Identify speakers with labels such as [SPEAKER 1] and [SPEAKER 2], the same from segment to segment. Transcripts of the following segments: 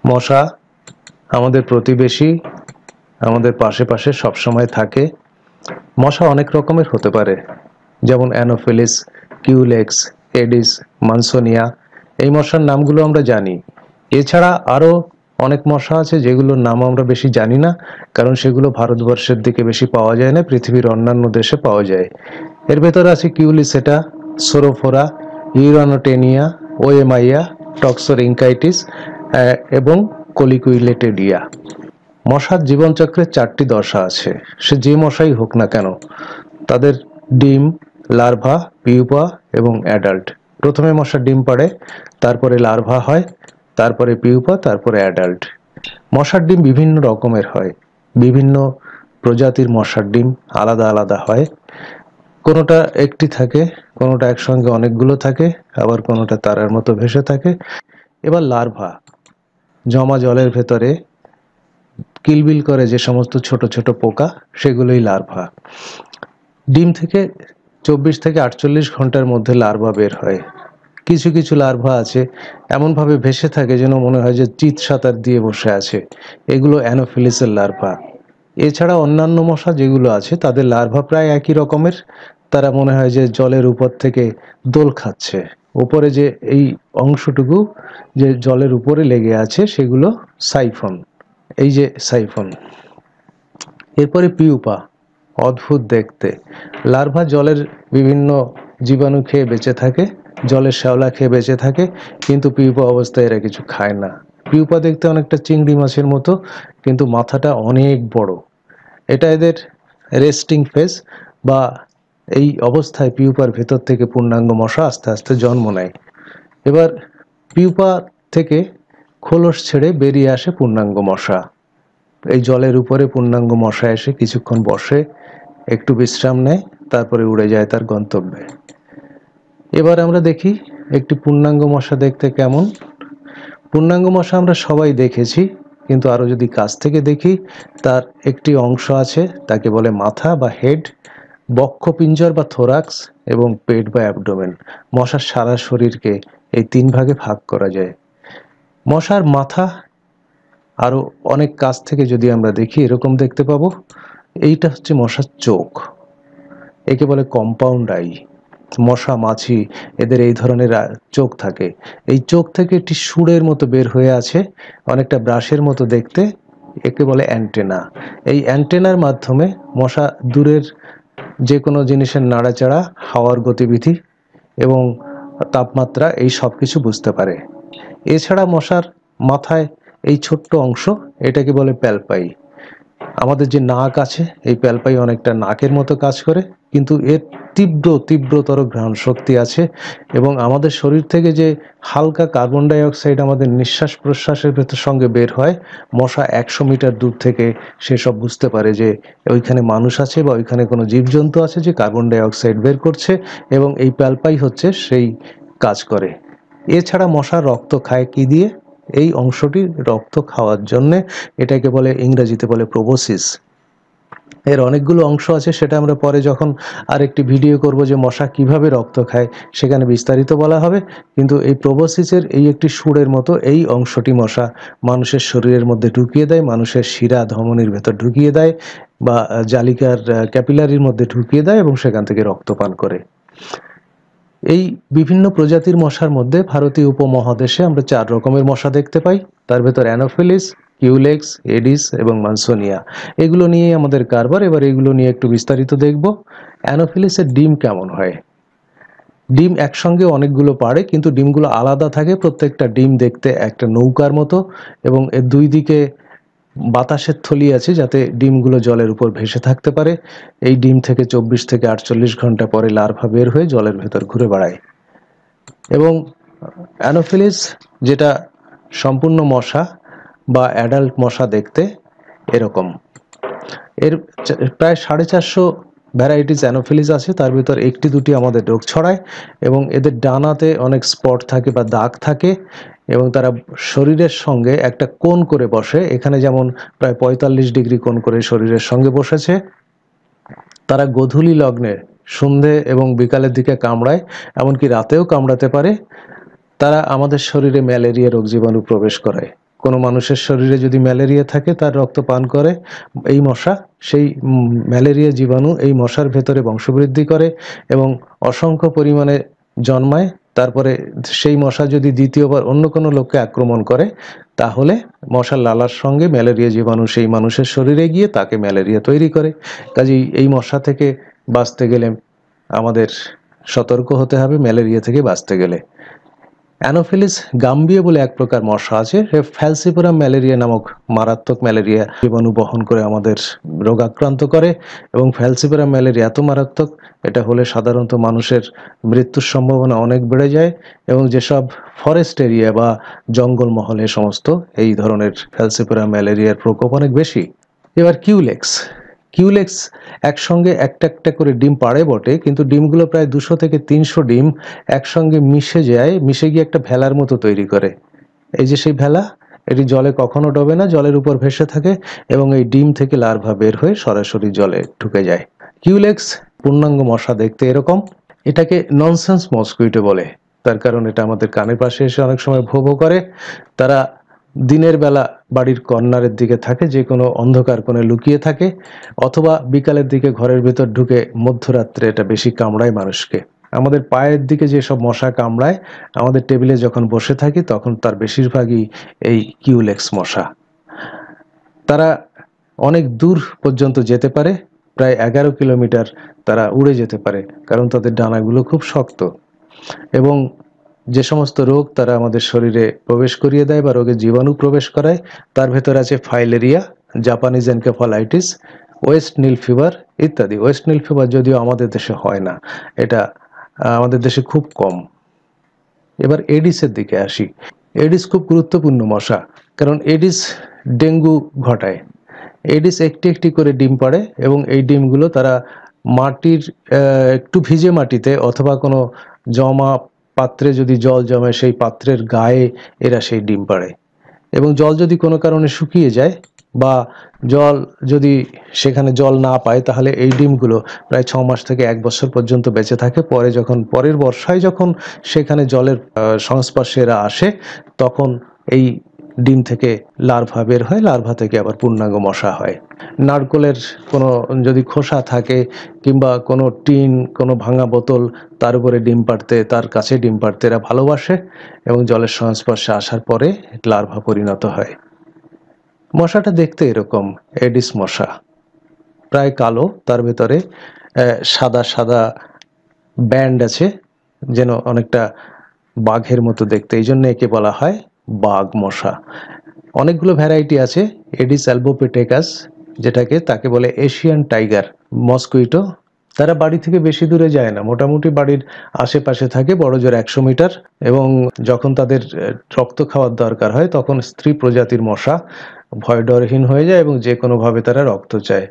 [SPEAKER 1] মশা আমাদের প্রতিবেশী, আমাদের পাশে পাশে সবসময় থাকে। মশা অনেক রকমের হতে পারে, যেমন অ্যানোফিলিস, কিউলেক্স, এডিস, মানসোনিয়া। এই মশার নামগুলো আমরা জানি। এছাড়া আরও অনেক মশা আছে যেগুলোর নাম আমরা বেশি জানি না, কারণ সেগুলো ভারতবর্ষের দিকে বেশি পাওয়া যায় না, পৃথিবীর অন্যান্য দেশে পাওয়া যায়। এর ভেতরে আছে কিউলিসেটা, সোরোফোরা, ইউরানোটেনিয়া, ওয়েমাইয়া, টক্সোরিঙ্কাইটিস এবং কলিকুইলেটেডিয়া। মশার জীবনচক্রের 4টি দশা আছে, সে যে মশাই হোক না কেন। তাদের ডিম, লার্ভা, পিউপা এবং অ্যাডাল্ট। প্রথমে মশার ডিম পাড়ে, তারপরে লার্ভা হয়, তারপরে পিউপা, তারপরে অ্যাডাল্ট। মশার ডিম বিভিন্ন রকমের হয়, বিভিন্ন প্রজাতির মশার ডিম আলাদা আলাদা হয়। কোনোটা একটি থাকে, কোনোটা একসঙ্গে অনেকগুলো থাকে, আবার কোনোটা তারার মতো ভেসে থাকে। এবার লার্ভা, জমা জলের ভেতরে কিলবিল করে যে সমস্ত ছোট ছোট পোকা, সেগুলোই লার্ভা। ডিম থেকে 24 থেকে 48 ঘন্টার মধ্যে লার্ভা বের হয়। কিছু কিছু লার্ভা আছে এমনভাবে ভেসে থাকে যেন মনে হয় যে চিত সাঁতার দিয়ে বসে আছে, এগুলো অ্যানোফিলিসের লার্ভা। এছাড়া অন্যান্য মশা যেগুলো আছে তাদের লার্ভা প্রায় একই রকমের, তারা মনে হয় যে জলের উপর থেকে দোল খাচ্ছে। উপরে যে এই অংশটুকু যে জলের উপরে লেগে আছে সেগুলো সাইফন, এই যে সাইফন। এরপরে পিউপা, অদ্ভুত দেখতে। লার্ভা জলের বিভিন্ন জীবাণু খেয়ে বেঁচে থাকে, জলের শ্যাওলা খেয়ে বেঁচে থাকে, কিন্তু পিউপা অবস্থায় এরা কিছু খায় না। পিউপা দেখতে অনেকটা চিংড়ি মাছের মতো, কিন্তু মাথাটা অনেক বড়। এটা এদের রেস্টিং ফেজ, বা এই অবস্থায় পিউপার ভেতর থেকে পূর্ণাঙ্গ মশা আস্তে আস্তে জন্ম নেয়। এবার পিউপা থেকে খোলস ছেড়ে বেরিয়ে আসে পূর্ণাঙ্গ মশা। এই জলের উপরে পূর্ণাঙ্গ মশা এসে কিছুক্ষণ বসে, একটু বিশ্রাম নেয়, তারপরে উড়ে যায় তার গন্তব্যে। এবার আমরা দেখি একটি পূর্ণাঙ্গ মশা দেখতে কেমন। পূর্ণাঙ্গ মশা আমরা সবাই দেখেছি, কিন্তু আরও যদি কাছ থেকে দেখি, তার একটি অংশ আছে, তাকে বলে মাথা বা হেড, বক্ষপিঞ্জর বা থোরাক্স, এবং পেট বা অ্যাবডোমেন। মশার সারা শরীরকে এই 3 ভাগে ভাগ করা যায়। মশার মাথা আরও অনেক কাছ থেকে যদি আমরা দেখি, এরকম দেখতে পাবো। এইটা হচ্ছে মশার চোখ, একে বলে কম্পাউন্ড আই। মশা, মাছি, এদের এই ধরনের চোখ থাকে। এই চোখ থেকে একটি সুরের মতো বের হয়ে আছে, অনেকটা ব্রাশের মতো দেখতে, একে বলে অ্যান্টেনা। এই অ্যান্টেনার মাধ্যমে মশা দূরের যে কোনো জিনিসের নাড়াচাড়া, হাওয়ার গতিবিধি এবং তাপমাত্রা, এই সব কিছু বুঝতে পারে। এছাড়া মশার মাথায় এই ছোট্ট অংশ, এটাকে বলে প্যালপাই। আমাদের যে নাক আছে, এই প্যালপাই অনেকটা নাকের মতো কাজ করে, কিন্তু এর তীব্রতর ঘ্রাণ শক্তি আছে। এবং আমাদের শরীর থেকে যে হালকা কার্বন ডাই অক্সাইড আমাদের নিঃশ্বাস প্রশ্বাসের ভেতর সঙ্গে বের হয়, মশা 100 মিটার দূর থেকে সেসব বুঝতে পারে যে ওইখানে মানুষ আছে বা ওইখানে কোনো জীবজন্তু আছে যে কার্বন ডাই অক্সাইড বের করছে, এবং এই প্যালপাই হচ্ছে সেই কাজ করে। এছাড়া মশা রক্ত খায় কি দিয়ে? এই অংশটি রক্ত খাওয়ার জন্যে, এটাকে বলে, ইংরেজিতে বলে প্রোবোসিস। এর অনেকগুলো অংশ আছে, সেটা আমরা পরে যখন আরেকটি ভিডিও করব যে মশা কিভাবে রক্ত খায়, সেখানে বিস্তারিত বলা হবে। কিন্তু এই প্রোবোসিসের এই একটি সুরের মতো এই অংশটি মশা মানুষের শরীরের মধ্যে ঢুকিয়ে দেয়, মানুষের শিরা ধমনির ভেতর ঢুকিয়ে দেয়, বা জালিকার ক্যাপিলারির মধ্যে ঢুকিয়ে দেয়, এবং সেখান থেকে রক্ত পান করে। এই বিভিন্ন প্রজাতির মশার মধ্যে ভারতীয় উপমহাদেশে আমরা 4 রকমের মশা দেখতে পাই। তার ভেতর অ্যানোফিলিস, কিউলেক্স, এডিস এবং মানসোনিয়া, এগুলো নিয়ে আমাদের কারবার। এবার এগুলো নিয়ে একটু বিস্তারিত দেখব। অ্যানোফিলিসের ডিম কেমন হয়? ডিম একসঙ্গে অনেকগুলো পাড়ে, কিন্তু ডিমগুলো আলাদা থাকে। প্রত্যেকটা ডিম দেখতে একটা নৌকার মতো, এবং এর 2 দিকে বাতাসের থলি আছে যাতে ডিমগুলো জলের উপর ভেসে থাকতে পারে। এই ডিম থেকে 24 থেকে 48 ঘন্টা পরে লার্ভা বের হয়ে জলের ভেতর ঘুরে বেড়ায়। এবং অ্যানোফিলিস, যেটা সম্পূর্ণ মশা বা অ্যাডাল্ট মশা দেখতে এরকম। এর প্রায় 450 ভ্যারাইটিস অ্যানোফিলিস আছে, তার ভিতর 1-2টি আমাদের রোগ ছড়ায়, এবং এদের ডানাতে অনেক স্পট থাকে বা দাগ থাকে, এবং তারা শরীরের সঙ্গে একটা কোণ করে বসে। এখানে যেমন প্রায় 45 ডিগ্রি কোণ করে শরীরের সঙ্গে বসেছে। তারা গোধূলি লগ্নে, সন্ধে এবং বিকালের দিকে কামড়ায়, এমনকি রাতেও কামড়াতে পারে। তারা আমাদের শরীরে ম্যালেরিয়া রোগ জীবাণু প্রবেশ করায়। কোনো মানুষের শরীরে যদি ম্যালেরিয়া থাকে তার রক্ত পান করে এই মশা, সেই ম্যালেরিয়া জীবাণু এই মশার ভেতরে বংশবৃদ্ধি করে এবং অসংখ্য পরিমাণে জন্মায়। তারপরে সেই মশা যদি দ্বিতীয়বার অন্য কোনো লোককে আক্রমণ করে তাহলে মশার লালার সঙ্গে ম্যালেরিয়া জীবাণু সেই মানুষের শরীরে গিয়ে তাকে ম্যালেরিয়া তৈরি করে। কাজেই এই মশা থেকে বাঁচতে গেলে আমাদের সতর্ক হতে হবে ম্যালেরিয়া থেকে বাঁচতে গেলে। অ্যানোফিলিস গাম্বিয়া বলে এক প্রকার মশা আছে, ফ্যালসিপারাম ম্যালেরিয়া নামক মারাত্মক ম্যালেরিয়া জীবাণু বহন করে আমাদের রোগাক্রান্ত করে এবং ফ্যালসিপারাম ম্যালেরিয়া এত মারাত্মক, এটা হলে সাধারণত মানুষের মৃত্যুর সম্ভাবনা অনেক বেড়ে যায় এবং যেসব ফরেস্ট এরিয়া বা জঙ্গলমহলে সমস্ত এই ধরনের ফ্যালসিপারাম ম্যালেরিয়ার প্রকোপ অনেক বেশি। এবার কিউলেক্স। কিউলেক্স একসঙ্গে একটা একটা করে ডিম পাড়ে বটে, কিন্তু ডিমগুলো প্রায় 200 থেকে 300 ডিম একসঙ্গে মিশে গিয়ে একটা ভেলার মতো তৈরি করে। এই যে সেই ভেলা, এটি জলে কখনো ডোবে না, জলের উপর ভেসে থাকে এবং এই ডিম থেকে লার্ভা বের হয়ে সরাসরি জলে ঢুকে যায়। কিউলেক্স পূর্ণাঙ্গ মশা দেখতে এরকম। এটাকে ননসেন্স মসকুইটো বলে, তার কারণ এটা আমাদের কানের পাশে এসে অনেক সময় ভো ভো করে। তারা দিনের বেলা বাড়ির কর্নারের দিকে থাকে, যে কোনো অন্ধকার কোণে লুকিয়ে থাকে, অথবা বিকালের দিকে ঘরের ভেতর ঢুকে মধ্যরাত্রে এটা বেশি কামড়ায় মানুষকে। আমাদের পায়ের দিকে যেসব মশা কামড়ায়, আমাদের টেবিলে যখন বসে থাকি তখন তার বেশিরভাগই এই কিউলেক্স মশা। তারা অনেক দূর পর্যন্ত যেতে পারে, প্রায় 11 কিলোমিটার তারা উড়ে যেতে পারে, কারণ তাদের ডানাগুলো খুব শক্ত। এবং যে সমস্ত রোগ তারা আমাদের শরীরে প্রবেশ করিয়ে দেয় বা রোগের জীবাণু প্রবেশ করায়, তার ভেতর আছে filaria, Japanese encephalitis, West nile fever ইত্যাদি। ওয়েস্ট নীল ফিভার যদিও আমাদের দেশে হয় না, এটা আমাদের দেশে খুব কম। এবার এডিসের দিকে আসি। এডিস খুব গুরুত্বপূর্ণ মশা, কারণ এডিস ডেঙ্গু ঘটায়। এডিস একটি একটি করে ডিম পাড়ে এবং এই ডিমগুলো তারা মাটির একটু ভিজে মাটিতে অথবা কোনো জমা পাত্রে যদি জল জমে সেই পাত্রের গায়ে এরা সেই ডিম পাড়ে। এবং জল যদি কোনো কারণে শুকিয়ে যায় বা জল যদি সেখানে জল না পায়, তাহলে এই ডিমগুলো প্রায় 6 মাস থেকে 1 বছর পর্যন্ত বেঁচে থাকে। পরে যখন পরের বর্ষায় যখন সেখানে জলের সংস্পর্শে এরা আসে, তখন এই ডিম থেকে লার্ভা বের হয়, লার্ভা থেকে আবার পূর্ণাঙ্গ মশা হয়। নারকোলের কোনো যদি খোসা থাকে কিংবা কোনো টিন, কোনো ভাঙা বোতল, তার উপরে ডিম পাড়তে, তার কাছে ডিম পাড়তে এরা ভালোবাসে এবং জলের সংস্পর্শে আসার পরে লার্ভা পরিণত হয়। মশাটা দেখতে এরকম, এডিস মশা, প্রায় কালো, তার ভেতরে সাদা সাদা ব্যান্ড আছে, যেন অনেকটা বাঘের মতো দেখতে, এই জন্য একে বলা হয় বাঘ মশা। অনেকগুলো ভ্যারাইটি আছে। এডিস অ্যালবোপেটেকাস, তাকে বলে এশিয়ান টাইগার মসকুইটো। তারা বাড়ি থেকে বেশি দূরে যায় না, মোটামুটি বাড়ির আশেপাশে থাকে, বড় জোর 100 মিটার। এবং যখন তাদের রক্ত খাওয়ার দরকার হয় তখন স্ত্রী প্রজাতির মশা ভয় ডরহীন হয়ে যায় এবং যে কোনোভাবে তারা রক্ত চায়।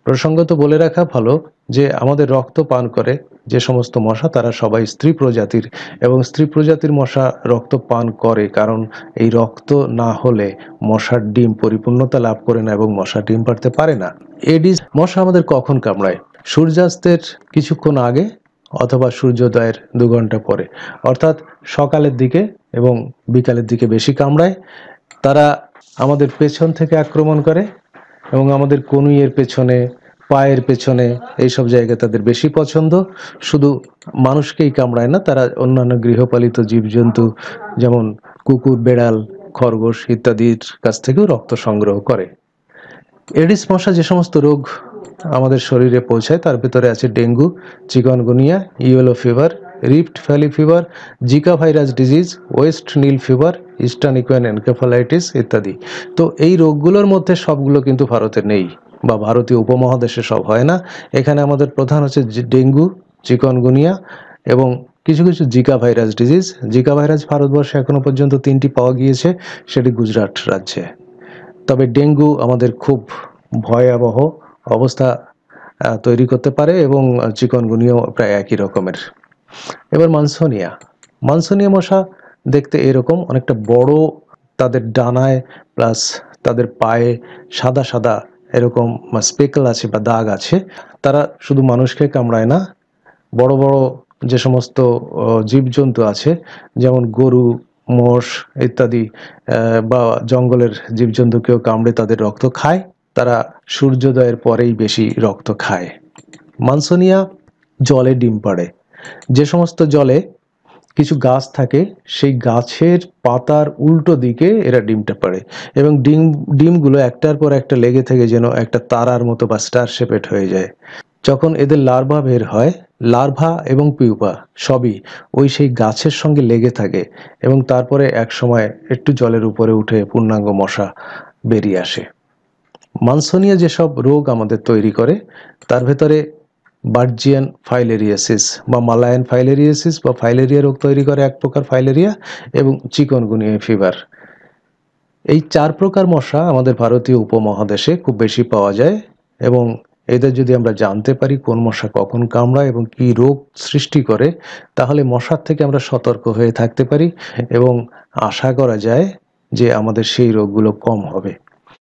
[SPEAKER 1] প্রসঙ্গত বলে রাখা ভালো যে আমাদের রক্ত পান করে যে সমস্ত মশা তারা সবাই স্ত্রী প্রজাতির, এবং স্ত্রী প্রজাতির মশা রক্ত পান করে কারণ এই রক্ত না হলে মশার ডিম পরিপূর্ণতা লাভ করে না এবং মশা ডিম পাড়তে পারে না। এডিস মশা আমাদের কখন কামড়ায়? সূর্যাস্তের কিছুক্ষণ আগে অথবা সূর্যোদয়ের 2 ঘন্টা পরে, অর্থাৎ সকালের দিকে এবং বিকালের দিকে বেশি কামড়ায়। তারা আমাদের পেছন থেকে আক্রমণ করে এবং আমাদের কনুইয়ের পেছনে, পায়ের পেছনে, এইসব জায়গায় তাদের বেশি পছন্দ। শুধু মানুষকেই কামড়ায় না, তারা অন্যান্য গৃহপালিত জীবজন্তু যেমন কুকুর, বেড়াল, খরগোশ ইত্যাদির কাছ থেকেও রক্ত সংগ্রহ করে। এডিস মশা যে সমস্ত রোগ আমাদের শরীরে পৌঁছায় তার ভিতরে আছে dengue, chikungunya, yellow fever, rift valley fever, zika virus disease, west nile fever, eastern equine encephalitis ইত্যাদি। তো এই রোগগুলোর মধ্যে সবগুলো কিন্তু ভারতে নেই বা ভারতীয় উপমহাদেশে সব হয় না। এখানে আমাদের প্রধান হচ্ছে ডেঙ্গু, চিকনগুনিয়া এবং কিছু কিছু Zika virus disease. Zika virus ভারতবর্ষে এখনো পর্যন্ত 3টি পাওয়া গিয়েছে, সেটি গুজরাট রাজ্যে। তবে ডেঙ্গু আমাদের খুব ভয়াবহ অবস্থা তৈরি করতে পারে এবং চিকনগুনিয়াও প্রায় একই রকমের। এবার মানসোনিয়া মশা দেখতে এরকম, অনেকটা বড়, তাদের ডানায় প্লাস তাদের পায়ে সাদা সাদা এরকম স্পেকল আছে বা দাগ আছে। তারা শুধু মানুষকে কামড়ায় না, বড় বড় যে সমস্ত জীবজন্তু আছে যেমন গরু, মোষ ইত্যাদি বা জঙ্গলের জীবজন্তুকেও কামড়ে তাদের রক্ত খায়। তারা সূর্যোদয়ের পরেই বেশি রক্ত খায়। মানসোনিয়া জলে ডিম পাড়ে। যে সমস্ত জলে কিছু গাছ থাকে, সেই গাছের পাতার উল্টো দিকে এরা ডিমটা পাড়ে এবং ডিমগুলো একটার পর একটা লেগে থেকে যেন একটা তারার মতো বা স্টার শেপেড হয়ে যায়। যখন এদের লার্ভা বের হয়, লার্ভা এবং পিউপা সবই ওই সেই গাছের সঙ্গে লেগে থাকে এবং তারপরে এক সময় একটু জলের উপরে উঠে পূর্ণাঙ্গ মশা বেরিয়ে আসে। মানসোনিয়া যেসব রোগ আমাদের তৈরি করে তার ভেতরে বার্জিয়ান ফাইলেরিয়াসিস বা মালায়ান ফাইলেরিয়াসিস বা ফাইলেরিয়া রোগ তৈরি করে এক প্রকার ফাইলেরিয়া, এবং চিকনগুনিয়া ফিভার। এই 4 প্রকার মশা আমাদের ভারতীয় উপমহাদেশে খুব বেশি পাওয়া যায় এবং এদের যদি আমরা জানতে পারি কোন মশা কখন কামড়ায় এবং কী রোগ সৃষ্টি করে, তাহলে মশার থেকে আমরা সতর্ক হয়ে থাকতে পারি এবং আশা করা যায় যে আমাদের সেই রোগগুলো কম হবে।